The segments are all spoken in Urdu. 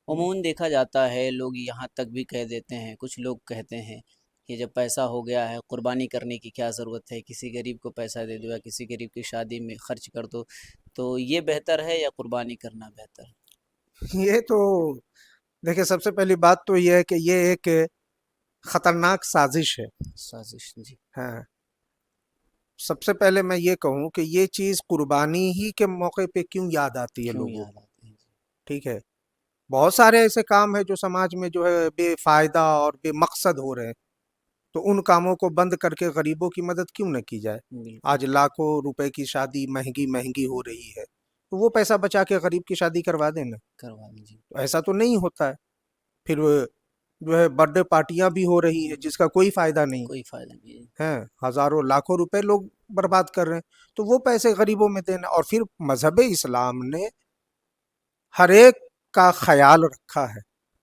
عموماً دیکھا جاتا ہے، لوگ یہاں تک بھی کہہ دیتے ہیں، کچھ لوگ کہتے ہیں کہ جب پیسہ ہو گیا ہے قربانی کرنے کی کیا ضرورت ہے، کسی غریب کو پیسہ دے دو یا کسی غریب کی شادی میں خرچ کر دو، تو یہ بہتر ہے یا قربانی کرنا بہتر ہے؟ یہ تو دیکھیں، سب سے پہلی بات تو یہ ہے کہ یہ ایک خطرناک سازش ہے۔ سازش، جی۔ ہاں، سب سے پہلے میں یہ کہوں کہ یہ چیز قربانی ہی کے موقع پہ کیوں یاد آتی ہے کیوں لوگوں یاد کو؟ آتے ہیں؟ ٹھیک ہے، بہت سارے ایسے کام ہیں جو سماج میں جو ہے بے فائدہ اور بے مقصد ہو رہے ہیں، تو ان کاموں کو بند کر کے غریبوں کی مدد کیوں نہ کی جائے؟ بالکل آج لاکھوں روپے کی شادی مہنگی مہنگی ہو رہی ہے، تو وہ پیسہ بچا کے غریب کی شادی کروا دینا۔ کروا دیجیے۔ تو ایسا تو نہیں ہوتا ہے۔ پھر جو ہے برتھ ڈے پارٹیاں بھی ہو رہی ہیں جس کا کوئی فائدہ نہیں کوئی فائدہ نہیں ہے۔ ہے، ہزاروں لاکھوں روپے لوگ برباد کر رہے ہیں، تو وہ پیسے غریبوں میں دینا۔ اور پھر مذہب اسلام نے ہر ایک کا خیال رکھا ہے،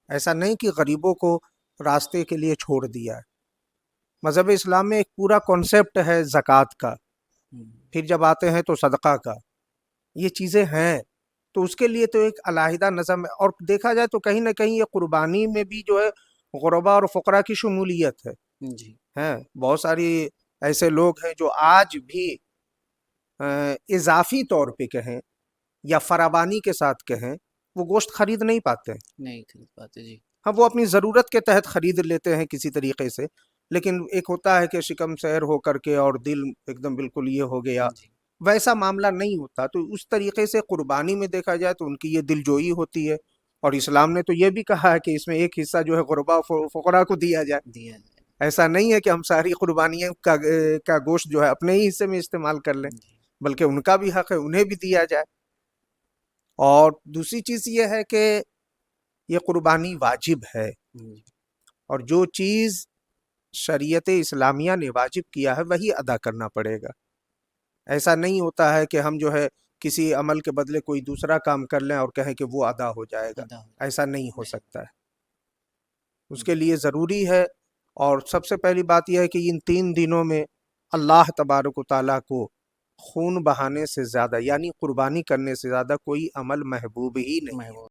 ایسا نہیں کہ غریبوں کو راستے کے لیے چھوڑ دیا ہے۔ مذہب اسلام میں ایک پورا کانسیپٹ ہے زکوٰۃ کا، پھر جب آتے ہیں تو صدقہ کا، یہ چیزیں ہیں، تو اس کے لیے تو ایک علیحدہ نظم ہے۔ اور دیکھا جائے تو کہیں نہ کہیں یہ قربانی میں بھی جو ہے غربا اور فقراء کی شمولیت ہے۔ جی۔ ہیں بہت ساری ایسے لوگ ہیں جو آج بھی اضافی طور پہ کہیں یا فراوانی کے ساتھ کہیں، وہ گوشت خرید نہیں پاتے ہیں۔ نہیں خرید پاتے، جی۔ ہاں، وہ اپنی ضرورت کے تحت خرید لیتے ہیں کسی طریقے سے، لیکن ایک ہوتا ہے کہ شکم سیر ہو کر کے اور دل ایک دم بالکل یہ ہو گیا، جی۔ ویسا معاملہ نہیں ہوتا۔ تو اس طریقے سے قربانی میں دیکھا جائے تو ان کی یہ دل جوئی ہوتی ہے، اور اسلام نے تو یہ بھی کہا ہے کہ اس میں ایک حصہ جو ہے غربا فقراء کو دیا جائے۔ دیا جائے۔ ایسا نہیں ہے کہ ہم ساری قربانیاں کا گوشت جو ہے اپنے ہی حصے میں استعمال کر لیں، جی۔ بلکہ ان کا بھی حق ہے، انہیں بھی دیا جائے۔ اور دوسری چیز یہ ہے کہ یہ قربانی واجب ہے، جی۔ اور جو چیز شریعت اسلامیہ نے واجب کیا ہے وہی ادا کرنا پڑے گا۔ ایسا نہیں ہوتا ہے کہ ہم جو ہے کسی عمل کے بدلے کوئی دوسرا کام کر لیں اور کہیں کہ وہ ادا ہو جائے گا، ادا ہو ایسا نہیں ہو نہیں۔ سکتا ہے۔ اس کے لیے ضروری ہے، اور سب سے پہلی بات یہ ہے کہ ان 3 دنوں میں اللہ تبارک و تعالیٰ کو خون بہانے سے زیادہ، یعنی قربانی کرنے سے زیادہ کوئی عمل محبوب ہی نہیں ہے۔ محبوب